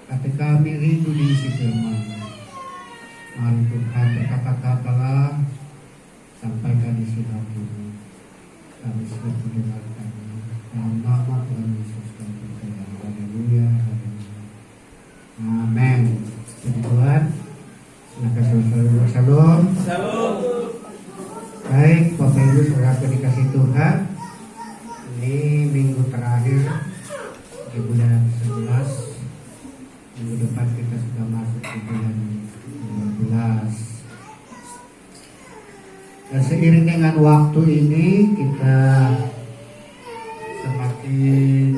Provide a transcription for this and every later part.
hati kami rindu diisi firman. Mari Tuhan berkata-katalah, sampaikan isi hatimu. Kami sudah mendengarkannya. Dalam nama Tuhan Yesus kami percaya. Haleluya, haleluya. Amin. Puji Tuhan. Silakan saudara. Shalom. Shalom. Baik, Bapak Ibu saudara dikasih Tuhan. Ini minggu terakhir di bulan 11. Minggu depan kita sudah masuk di bulan 12. Dan seiring dengan waktu ini kita semakin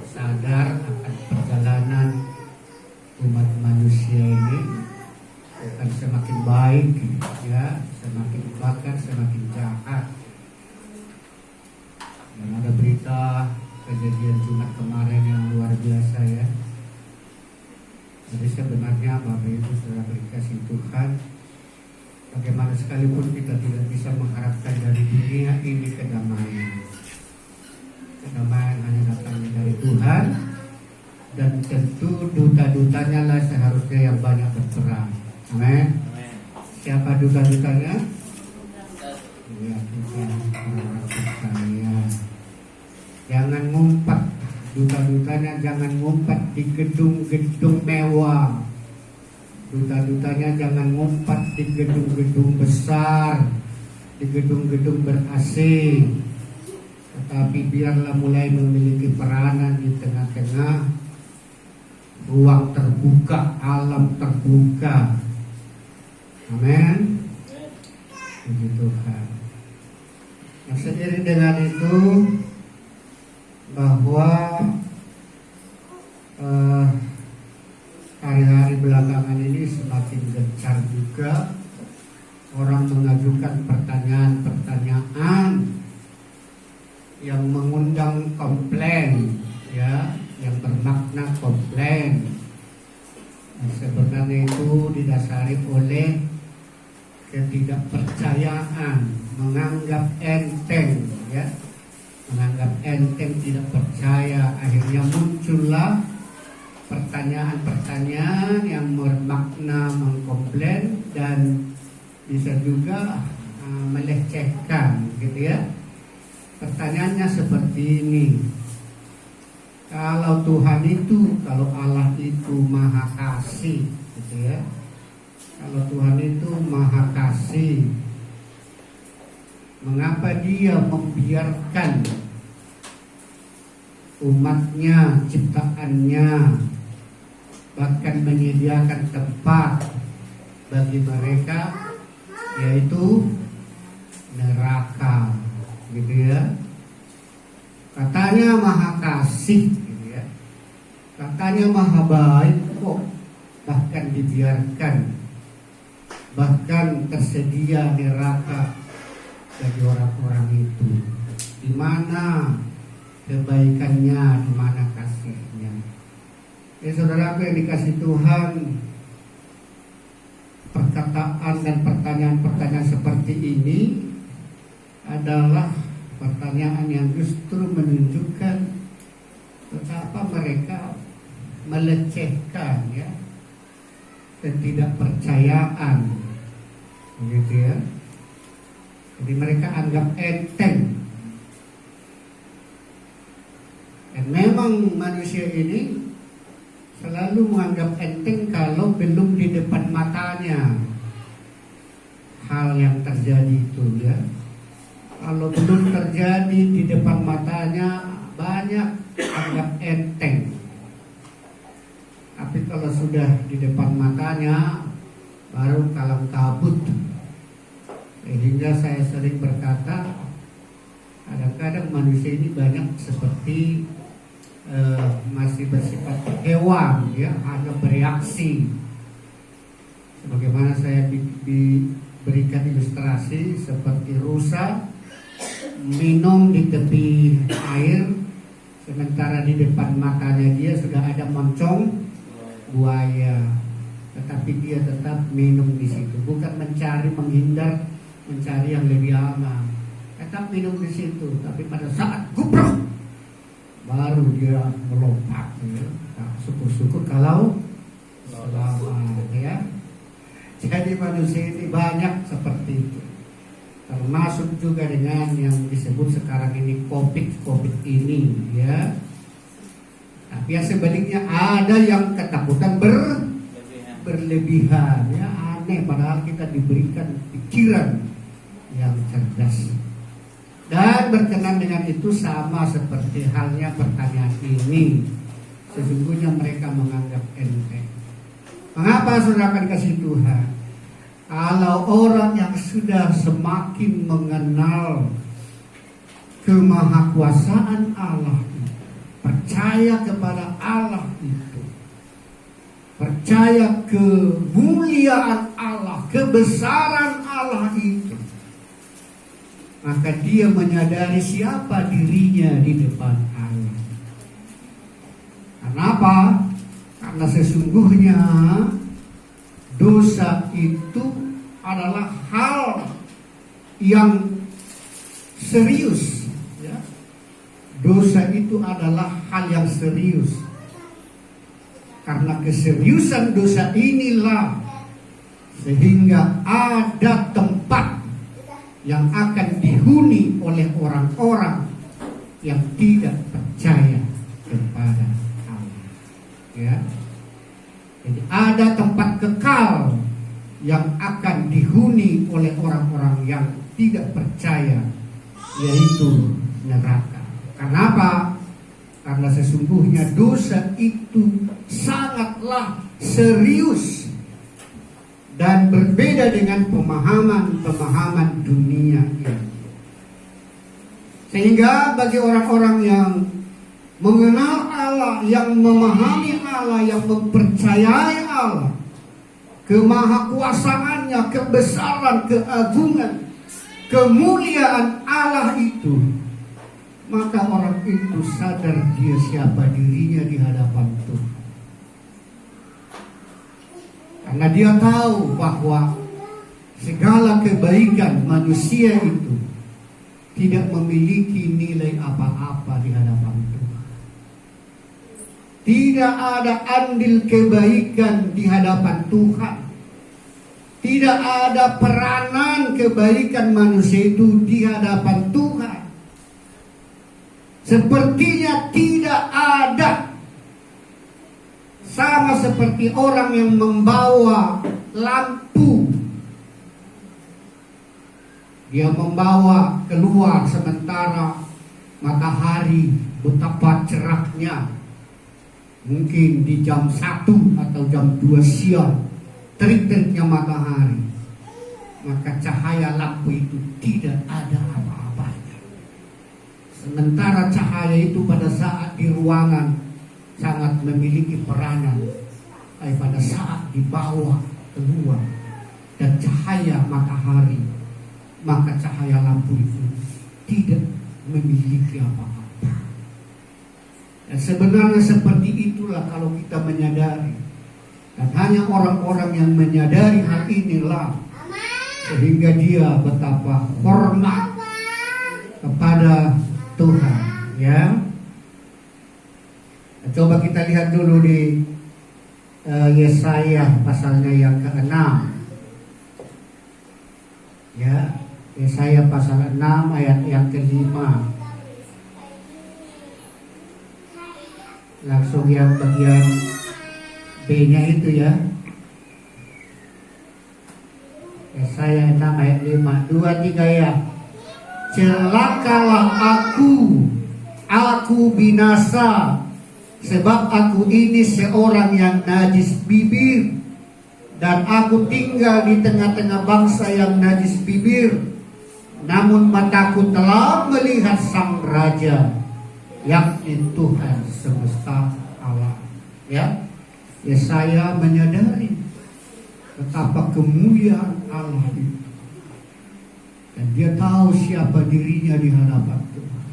sadar akan perjalanan umat manusia ini akan semakin baik, ya, semakin bahkan semakin jahat. Dan ada berita kejadian Jumat kemarin yang luar biasa, ya. Jadi sebenarnya Bapak Ibu saudara dikasih Tuhan, bagaimana sekalipun kita tidak bisa mengharapkan dari dunia ini kedamaian. Kedamaian hanya datangnya dari Tuhan, dan tentu duta-dutanya lah seharusnya yang banyak berperang. Amin. Siapa duta-dutanya? Ya, Tuhan percaya. Jangan ngumpat, duta-dutanya jangan ngumpat di gedung-gedung mewah. Duta-dutanya jangan ngumpat di gedung-gedung besar, di gedung-gedung ber-AC. Tetapi biarlah mulai memiliki peranan di tengah-tengah ruang terbuka, alam terbuka. Amin. Puji Tuhan. Nah, seiring dengan itu bahwa hari-hari belakangan ini semakin gencar juga orang mengajukan pertanyaan-pertanyaan yang mengundang komplain, ya, yang bermakna komplain. Nah, sebenarnya itu didasari oleh ketidakpercayaan, menganggap enteng, ya, menganggap enteng, tidak percaya. Akhirnya muncullah pertanyaan-pertanyaan yang bermakna mengkomplain dan bisa juga melecehkan, gitu ya. Pertanyaannya seperti ini: kalau Tuhan itu, kalau Allah itu maha kasih, gitu ya, kalau Tuhan itu maha kasih, mengapa Dia membiarkan umatnya, ciptaannya, bahkan menyediakan tempat bagi mereka, yaitu neraka, gitu ya. Katanya maha kasih, gitu ya. Katanya maha baik, kok bahkan dibiarkan, bahkan tersedia neraka bagi orang-orang itu. Di mana kebaikannya, di mana kasihnya? Ya saudaraku yang dikasih Tuhan, perkataan dan pertanyaan-pertanyaan seperti ini adalah pertanyaan yang justru menunjukkan betapa mereka melecehkan, ya, ketidakpercayaan, begitu ya. Jadi mereka anggap enteng. Dan memang manusia ini selalu menganggap enteng kalau belum di depan matanya hal yang terjadi itu, ya. Kalau belum terjadi di depan matanya, banyak anggap enteng. Tapi kalau sudah di depan matanya, baru kalang kabut. Sehingga saya sering berkata, kadang-kadang manusia ini banyak seperti masih bersifat hewan, ya, hanya bereaksi. Sebagaimana saya diberikan ilustrasi seperti rusa minum di tepi air, sementara di depan matanya dia sudah ada moncong buaya, tetapi dia tetap minum di situ, bukan mencari, menghindar, mencari yang lebih aman, tetap minum di situ. Tapi pada saat gubrak, baru dia melompat, ya. Nah, syukur-syukur kalau selama, ya. Jadi manusia ini banyak seperti itu. Termasuk juga dengan yang disebut sekarang ini COVID ini, ya. Tapi ya sebaliknya ada yang ketakutan berlebihan, ya, aneh, padahal kita diberikan pikiran yang cerdas. Dan berkenan dengan itu sama seperti halnya pertanyaan ini. Sesungguhnya mereka menganggap enteng. Mengapa saudara kasih Tuhan? Kalau orang yang sudah semakin mengenal kemahakuasaan Allah, percaya kepada Allah itu, percaya kemuliaan Allah, kebesaran Allah itu, maka dia menyadari siapa dirinya di depan Allah. Kenapa? Karena sesungguhnya dosa itu adalah hal yang serius, ya. Dosa itu adalah hal yang serius. Karena keseriusan dosa inilah sehingga ada tempat yang akan dihuni oleh orang-orang yang tidak percaya kepada Allah, ya. Jadi ada tempat kekal yang akan dihuni oleh orang-orang yang tidak percaya, yaitu neraka. Kenapa? Karena sesungguhnya dosa itu sangatlah serius dan berbeda dengan pemahaman dunia ini. Sehingga bagi orang-orang yang mengenal Allah, yang memahami Allah, yang mempercayai Allah, kemahakuasaannya, kebesaran, keagungan, kemuliaan Allah itu, maka orang itu sadar dia siapa dirinya di hadapan Tuhan. Karena dia tahu bahwa segala kebaikan manusia itu tidak memiliki nilai apa-apa di hadapan Tuhan. Tidak ada andil kebaikan di hadapan Tuhan. Tidak ada peranan kebaikan manusia itu di hadapan Tuhan. Sepertinya tidak ada. Sama seperti orang yang membawa lampu. Dia membawa keluar sementara matahari betapa cerahnya. Mungkin di jam 1 atau jam 2 siang, terik-teriknya matahari, maka cahaya lampu itu tidak ada apa-apanya. Sementara cahaya itu pada saat di ruangan sangat memiliki peranan, pada saat dibawa keluar dan cahaya matahari, maka cahaya lampu itu tidak memiliki apa-apa. Dan sebenarnya seperti itulah kalau kita menyadari. Dan hanya orang-orang yang menyadari hal inilah sehingga dia betapa hormat kepada Tuhan, ya. Coba kita lihat dulu di Yesaya pasalnya yang ke-6. Ya, Yesaya pasal 6 ayat yang ke-5. Langsung yang bagian B-nya itu, ya. Yesaya 6 ayat 5. 2, 3 ya. Celakalah aku binasa, sebab aku ini seorang yang najis bibir, dan aku tinggal di tengah-tengah bangsa yang najis bibir. Namun mataku telah melihat Sang Raja, yakni Tuhan semesta alam. Ya, Yesaya menyadari betapa kemuliaan Allah itu, dan dia tahu siapa dirinya di hadapan Tuhan.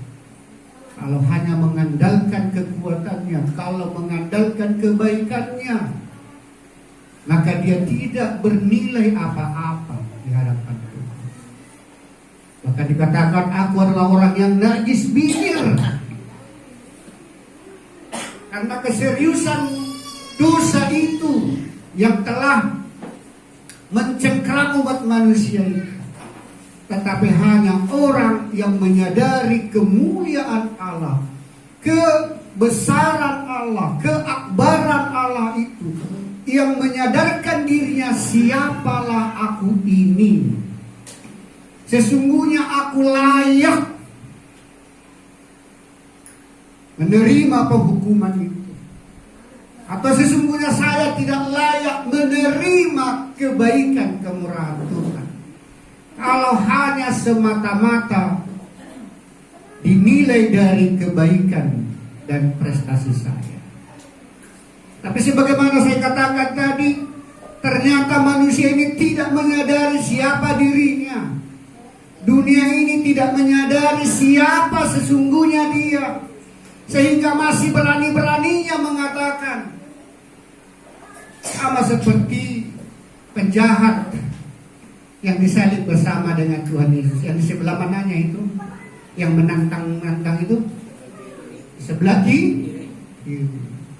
Kalau hanya mengandalkan kekuatannya, kalau mengandalkan kebaikannya, maka dia tidak bernilai apa-apa di hadapan Tuhan. Maka dikatakan aku adalah orang yang najis bibir. Karena keseriusan dosa itu yang telah mencengkram umat manusia itu. Tetapi hanya orang yang menyadari kemuliaan Allah, kebesaran Allah, keakbaran Allah itu, yang menyadarkan dirinya, siapalah aku ini. Sesungguhnya aku layak menerima penghukuman itu. Atau sesungguhnya saya tidak layak menerima kebaikan kemurahan Tuhan. Kalau hanya semata-mata dinilai dari kebaikan dan prestasi saya. Tapi sebagaimana saya katakan tadi, ternyata manusia ini tidak menyadari siapa dirinya. Dunia ini tidak menyadari siapa sesungguhnya dia. Sehingga masih berani-beraninya mengatakan, sama seperti penjahat yang disalib bersama dengan Tuhan Yesus. Yang di sebelah mananya itu, yang menantang-nantang itu, di sebelah kiri.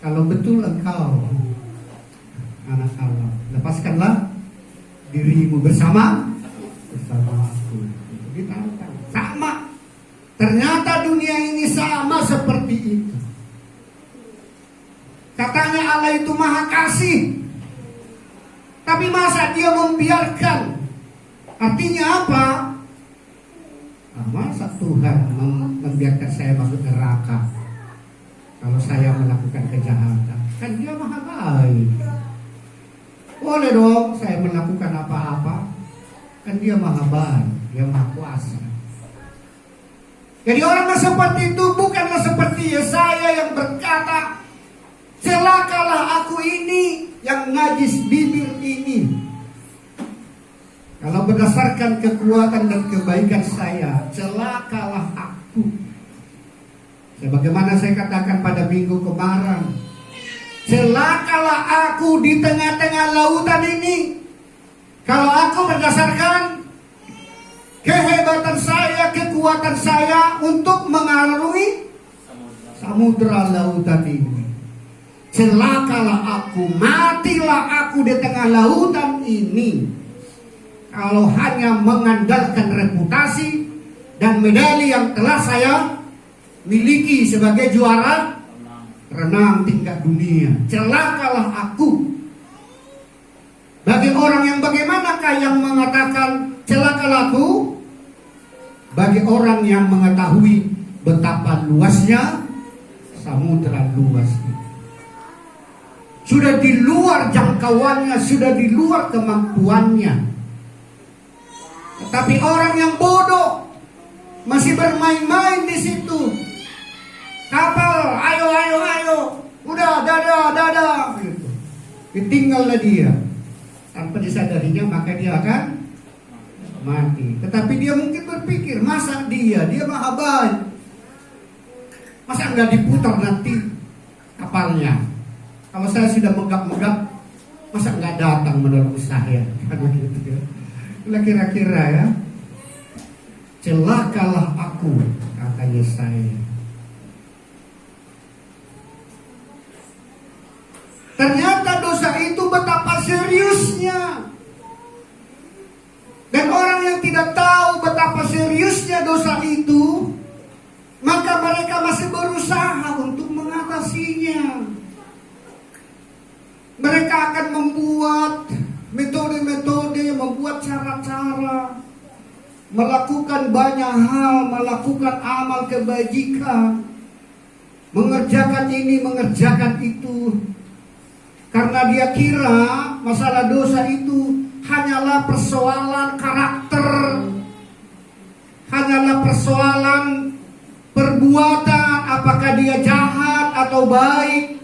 Kalau betul engkau anak Allah, lepaskanlah dirimu bersama aku. Ditantang. Sama. Ternyata dunia ini sama seperti itu. Katanya Allah itu maha kasih, tapi masa dia membiarkan? Artinya apa? Masa Tuhan membiarkan saya masuk neraka kalau saya melakukan kejahatan? Kan dia maha baik. Boleh dong saya melakukan apa-apa, kan dia maha baik, dia maha kuasa. Jadi orang yang seperti itu bukanlah seperti Yesaya yang berkata, celakalah aku ini yang najis bibir ini. Kalau berdasarkan kekuatan dan kebaikan saya, celakalah aku. Sebagaimana saya katakan pada minggu kemarin, celakalah aku di tengah-tengah lautan ini. Kalau aku berdasarkan kehebatan saya, kekuatan saya untuk mengarungi samudra lautan ini. Celakalah aku, matilah aku di tengah lautan ini. Kalau hanya mengandalkan reputasi dan medali yang telah saya miliki sebagai juara renang tingkat dunia. Celakalah aku. Bagi orang yang bagaimanakah yang mengatakan celakalah aku? Bagi orang yang mengetahui betapa luasnya samudra luas itu. Sudah di luar jangkauannya, sudah di luar kemampuannya. Tetapi orang yang bodoh masih bermain-main di situ. Kapal, ayo, udah, dadah, gitu. Ditinggallah dia. Tanpa disadarinya maka dia akan mati. Tetapi dia mungkin berpikir, masa dia maha baik, masa nggak diputar nanti kapalnya? Kalau saya sudah megap-megap, masa nggak datang menolong saya? Kira-kira ya, celakalah aku, kata Yesaya. Ternyata dosa itu betapa seriusnya. Dan orang yang tidak tahu betapa seriusnya dosa itu, maka mereka masih berusaha untuk mengatasinya. Mereka akan membuat metode-metode, membuat cara-cara, melakukan banyak hal, melakukan amal kebajikan, mengerjakan ini, mengerjakan itu. Karena dia kira masalah dosa itu hanyalah persoalan karakter, hanyalah persoalan perbuatan, apakah dia jahat atau baik,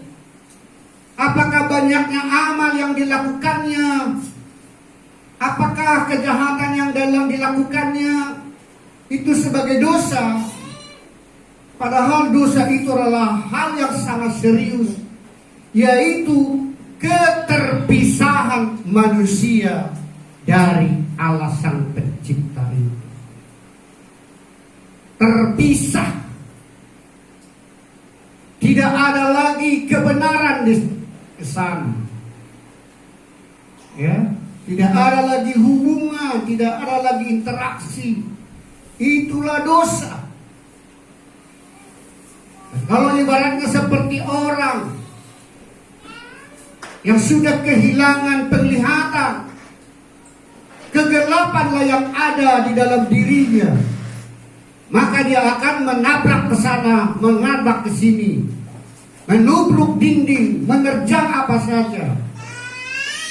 apakah banyaknya amal yang dilakukannya, apakah kejahatan yang dalam dilakukannya itu sebagai dosa. Padahal dosa itu adalah hal yang sangat serius, yaitu keterpisahan manusia dari Allah Sang Pencipta itu. Terpisah. Tidak ada lagi kebenaran ke sana. Ya, tidak ada lagi hubungan, tidak ada lagi interaksi. Itulah dosa. Kalau ibaratnya seperti orang yang sudah kehilangan penglihatan, kegelapanlah yang ada di dalam dirinya, maka dia akan menabrak ke sana, menabrak ke sini, menubruk dinding, menerjang apa saja,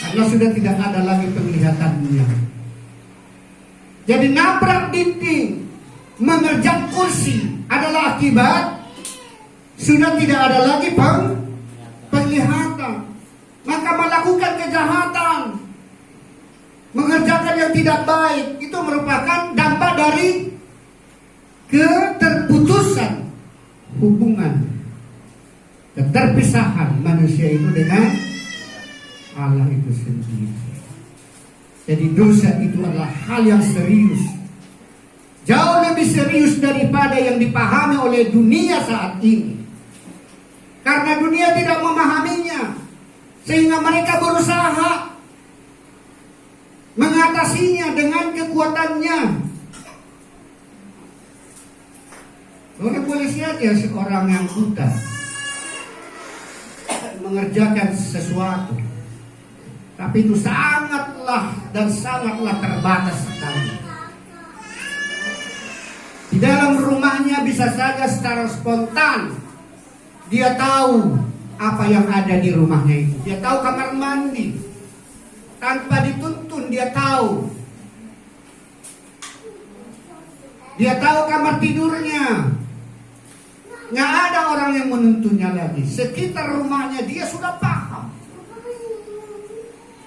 karena sudah tidak ada lagi penglihatannya. Jadi nabrak dinding, menerjang kursi adalah akibat sudah tidak ada lagi penglihatan. Maka melakukan kejahatan, mengerjakan yang tidak baik, itu merupakan dampak dari keterputusan hubungan, keterpisahan manusia itu dengan Allah itu sendiri. Jadi dosa itu adalah hal yang serius, jauh lebih serius daripada yang dipahami oleh dunia saat ini. Karena dunia tidak memahaminya, sehingga mereka berusaha mengatasinya dengan kekuatannya. Orang boleh saja seorang yang buta mengerjakan sesuatu, tapi itu sangatlah terbatas sekali. Di dalam rumahnya bisa saja secara spontan dia tahu apa yang ada di rumahnya itu. Dia tahu kamar mandi, tanpa dituntun dia tahu. Dia tahu kamar tidurnya, nggak ada orang yang menuntunnya lagi. Sekitar rumahnya dia sudah paham.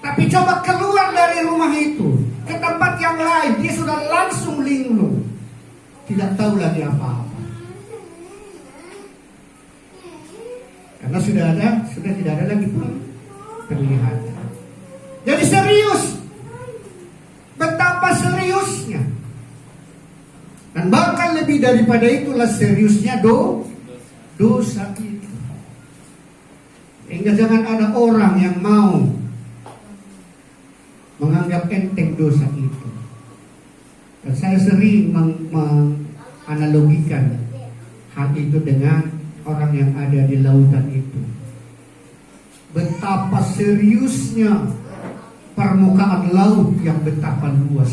Tapi coba keluar dari rumah itu ke tempat yang lain, dia sudah langsung linglung, tidak tahu lagi apa-apa. Karena sudah tidak ada lagi penglihatan. Jadi serius, betapa seriusnya. Dan bahkan lebih daripada itulah seriusnya dosa itu. Hingga jangan ada orang yang mau menganggap enteng dosa itu. Dan saya sering menganalogikan hal itu dengan orang yang ada di lautan itu. Betapa seriusnya permukaan laut yang betapa luas.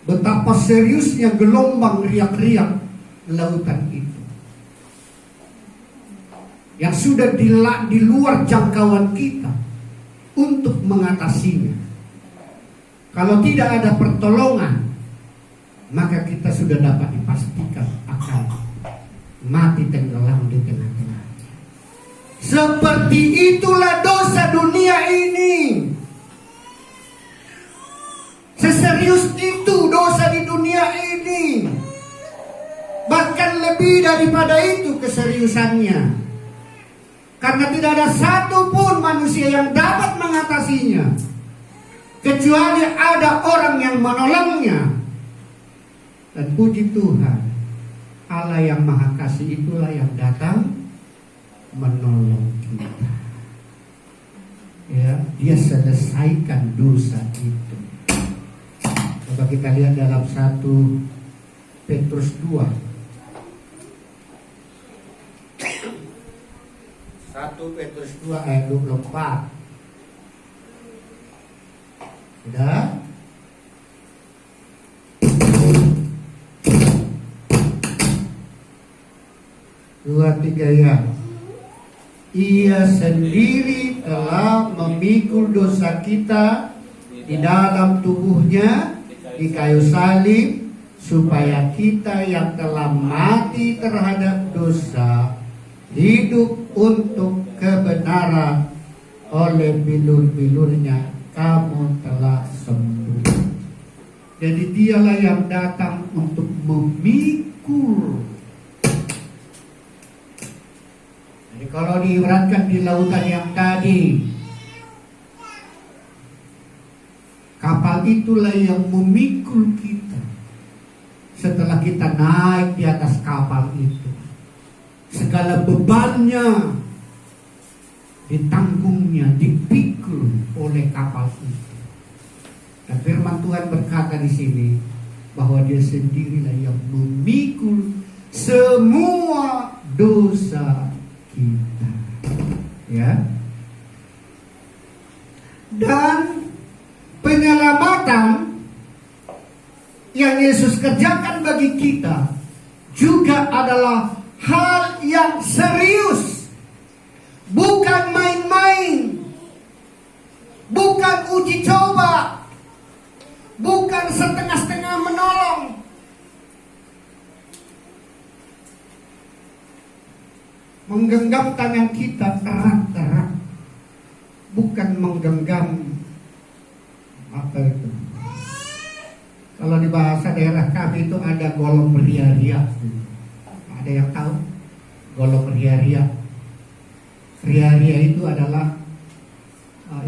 Betapa seriusnya gelombang riak-riak lautan itu, yang sudah di luar jangkauan kita untuk mengatasinya. Kalau tidak ada pertolongan, maka kita sudah dapat dipastikan akan mati tenggelam di tengah-tengah. Seperti itulah dosa dunia ini. Seserius itu dosa di dunia ini. Bahkan lebih daripada itu keseriusannya. Karena tidak ada satupun manusia yang dapat mengatasinya, kecuali ada orang yang menolongnya. Dan puji Tuhan, Allah yang Maha Kasih itulah yang datang menolong kita. Ya, dia selesaikan dosa itu. Coba kita lihat dalam 1 Petrus 2. 1 Petrus 2 ayat 24. Sudah? Dua tiga ya. Ia sendiri telah memikul dosa kita di dalam tubuhnya di kayu salib, supaya kita yang telah mati terhadap dosa hidup untuk kebenaran. Oleh bilur-bilurnya kamu telah sembuh. Jadi dialah yang datang untuk memikul. Jadi kalau diibaratkan di lautan yang tadi, kapal itulah yang memikul kita. Setelah kita naik di atas kapal itu, segala bebannya ditanggungnya, dipikul oleh kapal itu. Dan firman Tuhan berkata di sini bahwa dia sendirilah yang memikul semua dosa kita. Ya. Dan penyelamatan yang Yesus kerjakan bagi kita juga adalah hal yang serius. Bukan main-main. Bukan uji coba. Bukan setengah-setengah menolong. Menggenggam tangan kita erat-erat. Bukan menggenggam apa itu. Kalau di bahasa daerah kami itu ada golong ria-ria. Ada yang tahu? Golong ria-ria. Ria-ria itu adalah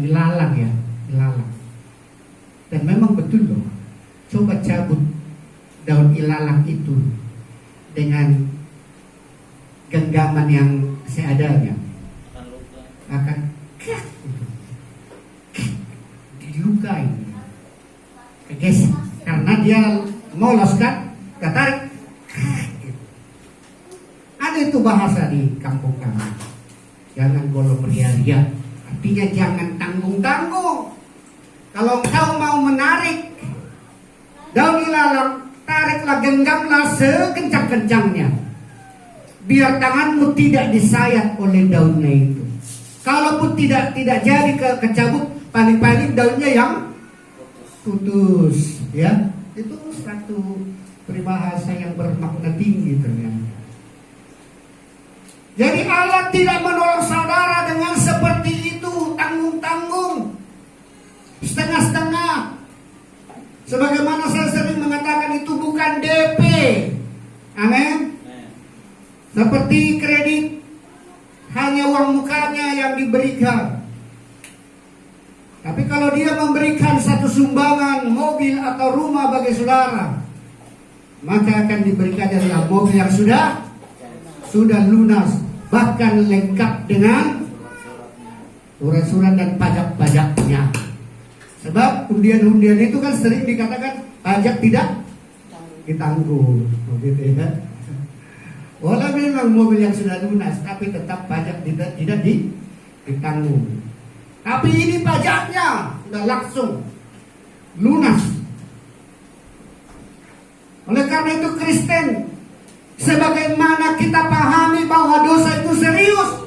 ilalang ya, ilalang. Dan memang betul loh. Coba cabut daun ilalang itu dengan genggaman yang seadanya, akan dilukai, kegesek, karena dia molos kan, ketarik. Ada itu bahasa di kampung kami. Jangan golong ria-ria, artinya jangan tanggung-tanggung. Kalau engkau mau menarik daun ilalang, tariklah, genggamlah sekencang-kencangnya, biar tanganmu tidak disayat oleh daunnya itu. Kalaupun tidak jadi kecabut, paling-paling daunnya yang putus, ya. Itu satu peribahasa yang bermakna tinggi ternyata. Jadi Allah tidak menolong saudara dengan seperti itu, tanggung-tanggung, setengah-setengah. Sebagaimana saya sering mengatakan, itu bukan DP. Amin. Seperti kredit, hanya uang mukanya yang diberikan. Tapi kalau dia memberikan satu sumbangan mobil atau rumah bagi saudara, maka akan diberikan adalah mobil yang sudah lunas, bahkan lengkap dengan surat-surat dan pajak-pajaknya. Sebab undian-undian itu kan sering dikatakan pajak tidak ditanggung, begitu ya. Walau memang mobil yang sudah lunas, tapi tetap pajak tidak ditanggung. Tapi ini pajaknya sudah langsung lunas. Oleh karena itu Kristen, sebagaimana kita pahami bahwa dosa itu serius,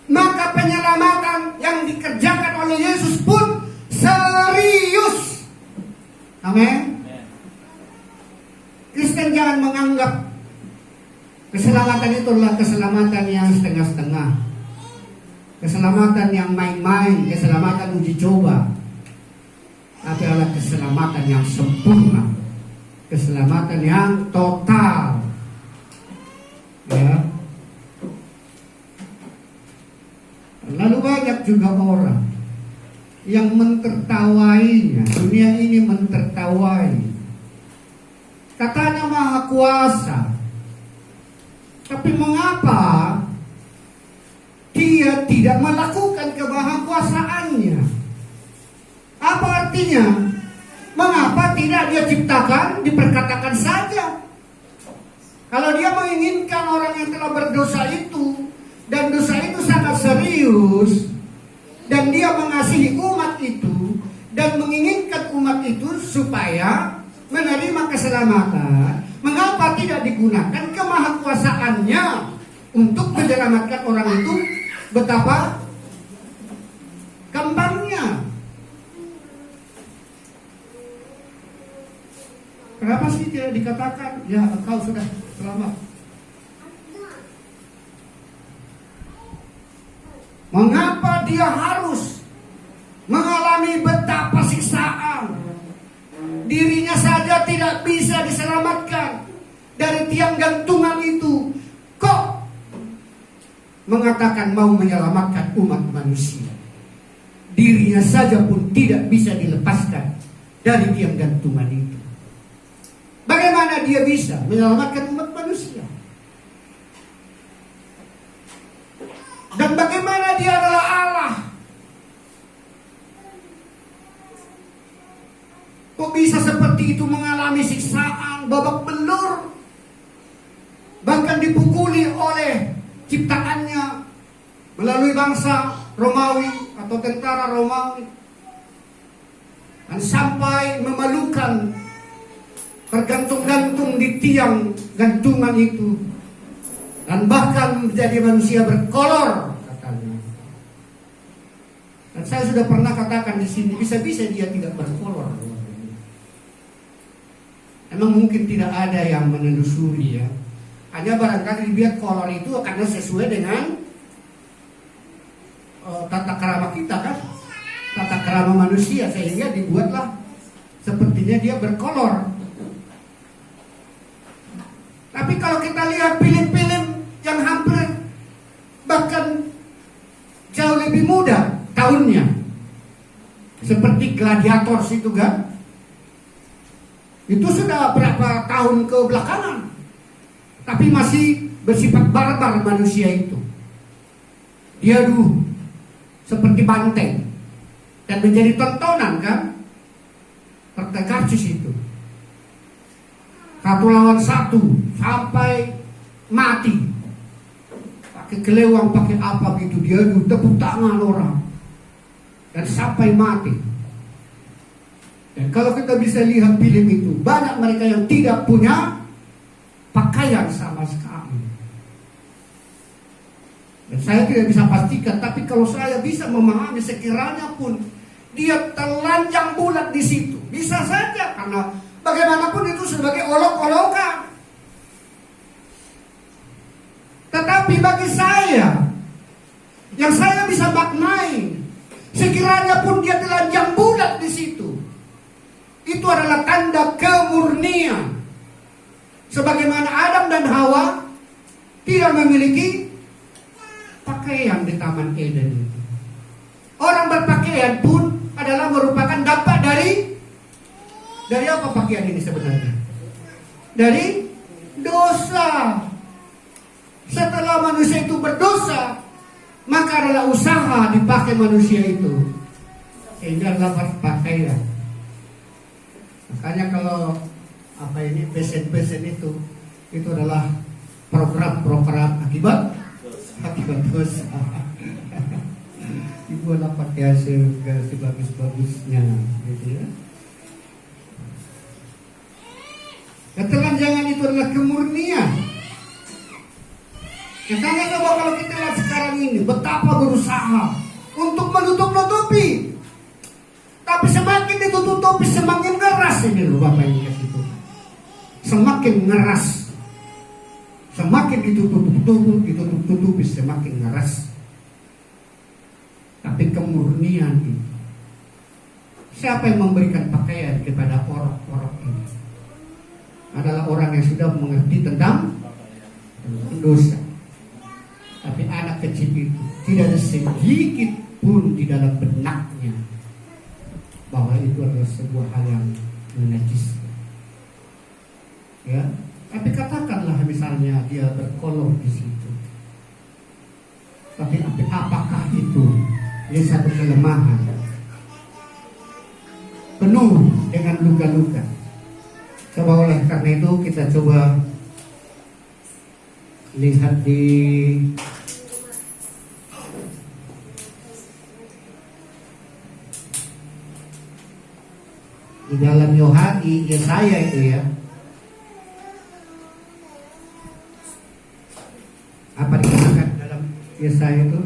maka penyelamatan yang dikerjakan oleh Yesus pun serius. Amin. Kristen jangan menganggap keselamatan itu adalah keselamatan yang setengah-setengah, keselamatan yang main-main, keselamatan uji coba. Tapi adalah keselamatan yang sempurna, keselamatan yang total. Ya. Lalu banyak juga orang yang mentertawainya. Dunia ini mentertawai. Katanya maha kuasa. Tapi mengapa dia tidak melakukan kemahakuasaannya? Apa artinya? Mengapa tidak dia ciptakan, diperkatakan saja? Kalau dia menginginkan orang yang telah berdosa itu, dan dosa itu sangat serius, dan dia mengasihi umat itu, dan menginginkan umat itu supaya menerima keselamatan, mengapa tidak digunakan kemahakuasaannya untuk menyelamatkan orang itu? Betapa gampangnya. Kenapa sih tidak dikatakan, ya engkau sudah selamat? Mengapa dia harus mengalami betapa siksaan? Dirinya saja tidak bisa diselamatkan dari tiang gantungan itu, kok mengatakan mau menyelamatkan umat manusia? Dirinya saja pun tidak bisa dilepaskan dari tiang gantungan itu. Bagaimana dia bisa menyelamatkan umat manusia? Dan bagaimana dia adalah seperti itu mengalami siksaan, babak belur, bahkan dipukuli oleh ciptaannya melalui bangsa Romawi atau tentara Romawi, dan sampai memalukan, tergantung-gantung di tiang gantungan itu, dan bahkan menjadi manusia berkolor katanya. Dan saya sudah pernah katakan di sini, bisa-bisa dia tidak berkolor. Emang mungkin tidak ada yang menelusuri ya. Hanya barangkali dia kolor itu karena sesuai dengan tata krama kita kan, tata krama manusia, sehingga dibuatlah sepertinya dia berkolor. Tapi kalau kita lihat film-film yang hampir bahkan jauh lebih muda tahunnya, seperti Gladiator itu kan, itu sudah berapa tahun ke belakangan, tapi masih bersifat barbar manusia itu. Dia dulu seperti banteng dan menjadi tontonan kan, pertekarcis itu. 1 lawan 1 sampai mati, pakai kelewang, pakai apa gitu, dia dulu tepuk tangan orang dan sampai mati. Dan kalau kita bisa lihat film itu, banyak mereka yang tidak punya pakaian sama sekali. Dan saya tidak bisa pastikan, tapi kalau saya bisa memahami, sekiranya pun dia telanjang bulat di situ, bisa saja, karena bagaimanapun itu sebagai olok-olokan. Tetapi bagi saya, yang saya bisa maknai, sekiranya pun dia telanjang bulat di situ, itu adalah tanda kemurnian. Sebagaimana Adam dan Hawa tidak memiliki pakaian di Taman Eden itu. Orang berpakaian pun adalah merupakan dampak dari apa pakaian ini sebenarnya? Dari dosa. Setelah manusia itu berdosa, maka adalah usaha dipakai manusia itu, sehingga adalah berpakaian. Makanya kalau pesen-pesen itu adalah program akibat dosa. Ibu adalah pakaian sebagus-bagusnya, gitu ya. Ketelanjangan itu adalah kemurnian. Katanya coba kalau kita lihat sekarang ini, betapa berusaha untuk menutup-nutupi. Tapi semakin ditutup-tutupi, semakin ngeras ini loh Bapak ini kasih Tuhan. Semakin ngeras. Semakin ditutup-tutupi, semakin ngeras. Tapi kemurnian ini, siapa yang memberikan pakaian kepada orang-orang ini? Adalah orang yang sudah mengerti tentang dosa. Tapi anak kecil itu tidak ada sedikit pun di dalam benaknya bahwa itu adalah sebuah hal yang menajiskan. Ya, tapi katakanlah misalnya dia berkolor di situ. Tapi apakah itu satu kelemahan? Penuh dengan luka-luka. Coba oleh karena itu kita coba lihat di dalam Yesaya itu ya. Apa dikatakan dalam Yesaya itu?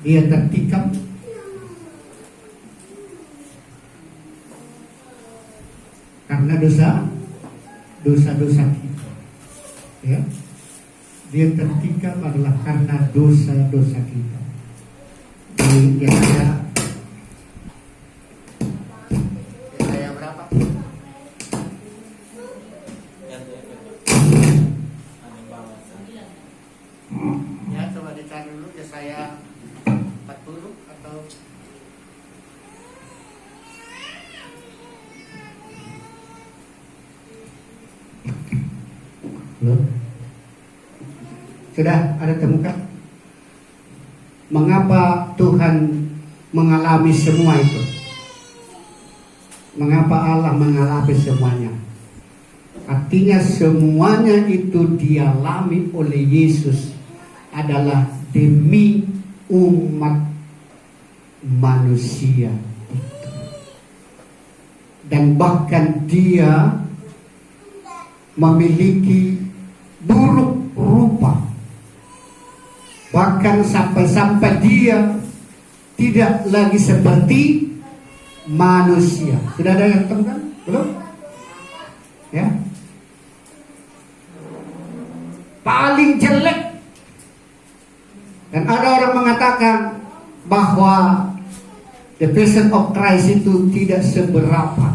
Dia tertikam karena dosa-dosa kita. Ya. Dia tertikam adalah karena dosa-dosa kita. Di Yesaya berapa? Ya, coba dicari dulu Yesaya 40 atau Loh. Sudah ada temukan? Mengapa Tuhan mengalami semua itu? Mengapa Allah mengalami semuanya? Artinya semuanya itu dialami oleh Yesus adalah demi umat manusia. Dan bahkan dia memiliki buruk rupa. Bahkan sampai-sampai dia tidak lagi seperti manusia. Sudah ada yang temukan? Belum? Ya. Paling jelek. Dan ada orang mengatakan bahwa the person of Christ itu tidak seberapa.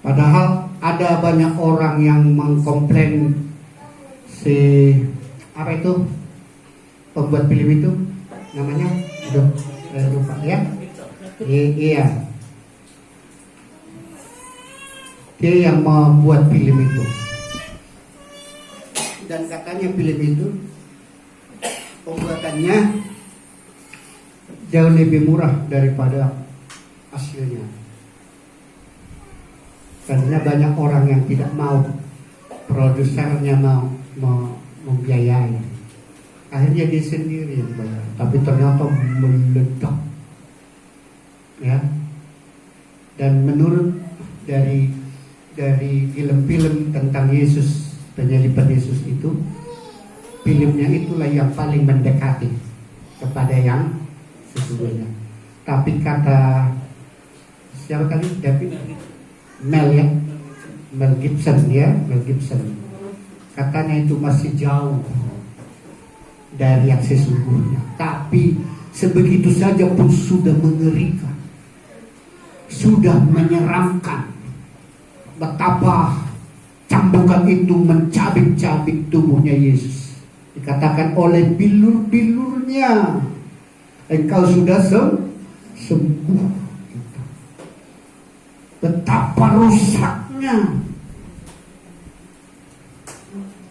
Padahal ada banyak orang yang mengkomplain si apa itu pembuat film itu namanya lupa ya. Iya. Dia yang membuat film itu. Dan katanya film itu pembuatannya jauh lebih murah daripada hasilnya. Karena banyak orang yang tidak mau, produsernya mau membiayai. Akhirnya dia sendiri yang bayar. Tapi ternyata meledak. Ya. Dan menurut dari film-film tentang Yesus, penyaliban Yesus itu, filmnya itulah yang paling mendekati kepada yang sesungguhnya. Tapi kata siapa tadi? Mel Gibson. Katanya itu masih jauh dari yang sesungguhnya. Tapi sebegitu saja pun sudah mengerikan, sudah menyeramkan. Betapa cambukan itu mencabik-cabik tubuhnya Yesus. Dikatakan oleh bilur-bilurnya engkau sudah sembuh. Betapa rusaknya